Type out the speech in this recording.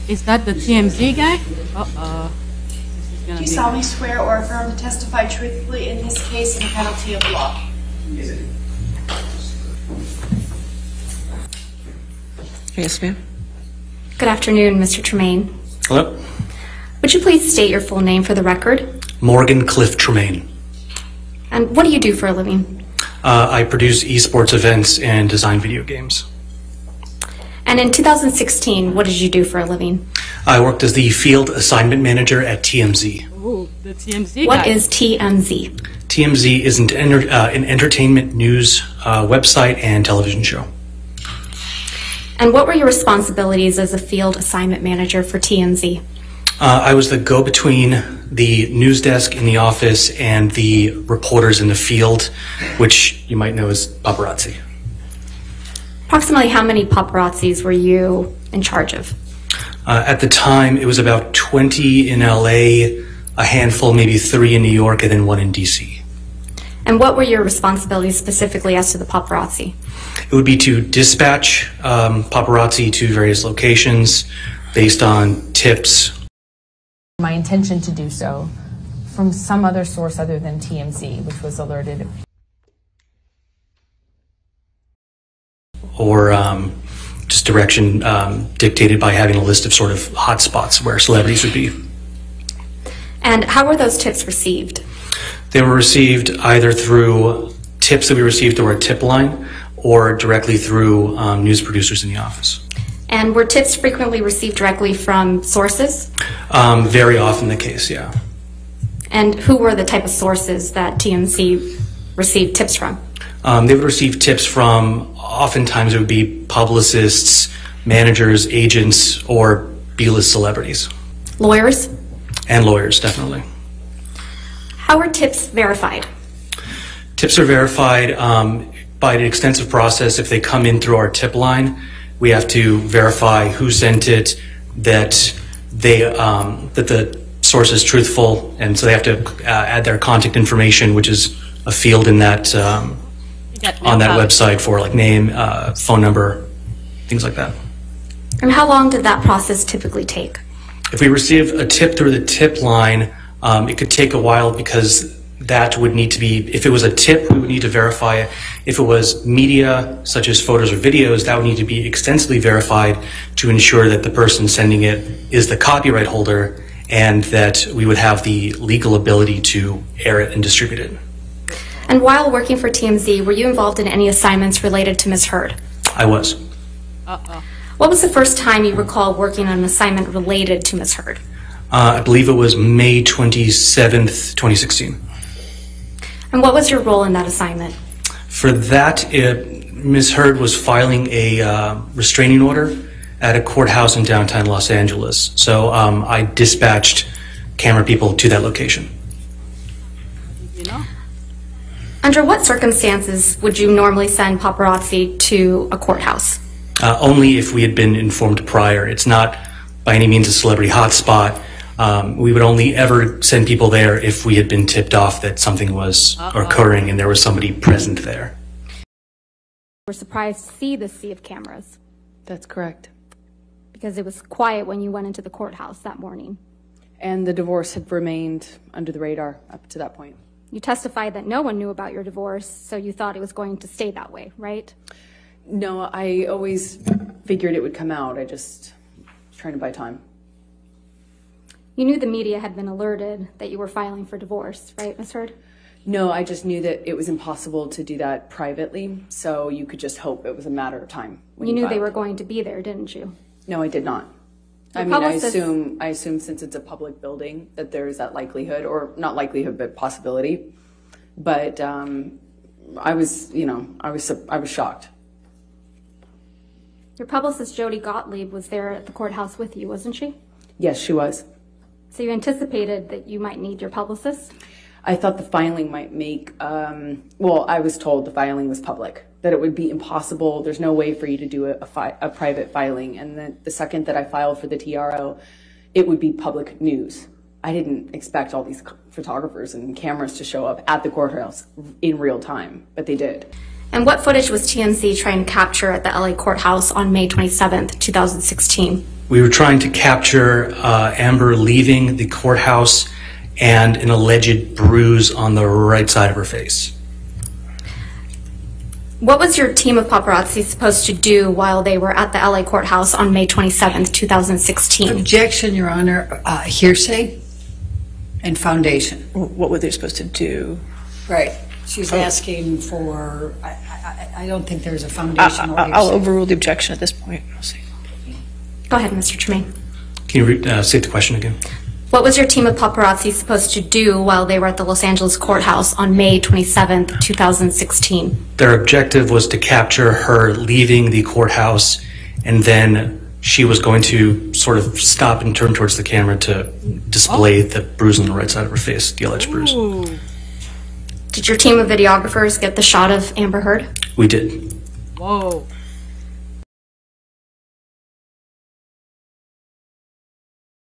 Is that the TMZ guy? Uh-oh. Do you solemnly swear or affirm to testify truthfully in this case in the penalty of law? Yes, ma'am. Good afternoon, Mr. Tremaine. Hello? Would you please state your full name for the record? Morgan Cliff Tremaine. And what do you do for a living? I produce esports events and design video games. And in 2016, what did you do for a living? I worked as the field assignment manager at TMZ. Ooh, the TMZ What guy. is TMZ? TMZ is an entertainment news website and television show. And what were your responsibilities as a field assignment manager for TMZ? I was the go-between the news desk in the office and the reporters in the field, which you might know as paparazzi. Approximately how many paparazzis were you in charge of? At the time, it was about 20 in LA, a handful, maybe 3 in New York, and then 1 in DC. And what were your responsibilities specifically as to the paparazzi? It would be to dispatch paparazzi to various locations based on tips. My intention to do so from some other source other than TMZ, which was alerted. Or just direction dictated by having a list of sort of hotspots where celebrities would be. And how were those tips received? They were received either through tips that we received through our tip line or directly through news producers in the office. And were tips frequently received directly from sources? Very often the case, yeah. And who were the type of sources that TMZ received tips from? They would receive tips from, oftentimes it would be publicists, managers, agents, or B-list celebrities. Lawyers? And lawyers, definitely. How are tips verified? Tips are verified by an extensive process. If they come in through our tip line, we have to verify who sent it, that the source is truthful, and so they have to add their contact information, which is a field in that on that website for like name, phone number, things like that. And how long did that process typically take? If we receive a tip through the tip line, it could take a while because that would need to be, if it was a tip, we would need to verify it. If it was media, such as photos or videos, that would need to be extensively verified to ensure that the person sending it is the copyright holder and that we would have the legal ability to air it and distribute it. And while working for TMZ, were you involved in any assignments related to Ms. Heard? I was. What was the first time you recall working on an assignment related to Ms. Heard? I believe it was May 27th, 2016. And what was your role in that assignment? For that, Ms. Heard was filing a restraining order at a courthouse in downtown Los Angeles. So I dispatched camera people to that location. You know? Under what circumstances would you normally send paparazzi to a courthouse? Only if we had been informed prior. It's not by any means a celebrity hotspot. We would only ever send people there if we had been tipped off that something was occurring and there was somebody present there. We're surprised to see the sea of cameras That's correct. because it was quiet when you went into the courthouse that morning. And the divorce had remained under the radar up to that point. You testified that no one knew about your divorce, so you thought it was going to stay that way, right? No, I always figured it would come out. I just was trying to buy time. You knew the media had been alerted that you were filing for divorce, right, Ms. Heard? No, I just knew that it was impossible to do that privately, so you could just hope it was a matter of time. You knew they were going to be there, didn't you? No, I did not. I mean, I assume since it's a public building that there is that likelihood, or not likelihood, but possibility. But I was shocked. Your publicist, Jody Gottlieb, was there at the courthouse with you, wasn't she? Yes, she was. So you anticipated that you might need your publicist? I thought the filing might make, well, I was told the filing was public, that it would be impossible. There's no way for you to do a private filing. And then the second that I filed for the TRO, it would be public news. I didn't expect all these photographers and cameras to show up at the courthouse in real time, but they did. And what footage was TMZ trying to capture at the LA courthouse on May 27th, 2016? We were trying to capture Amber leaving the courthouse and an alleged bruise on the right side of her face. What was your team of paparazzi supposed to do while they were at the LA courthouse on May 27th, 2016? Objection, Your Honor. Hearsay and foundation. What were they supposed to do? Right. She's asking for, I don't think there's a foundational I'll hearsay. overrule the objection at this point. We'll see. Go ahead, Mr. Tremaine. Can you state the question again? What was your team of paparazzi supposed to do while they were at the Los Angeles courthouse on May 27th, 2016? Their objective was to capture her leaving the courthouse, and then she was going to sort of stop and turn towards the camera to display the bruise on the right side of her face, the alleged bruise. Did your team of videographers get the shot of Amber Heard? We did. Whoa.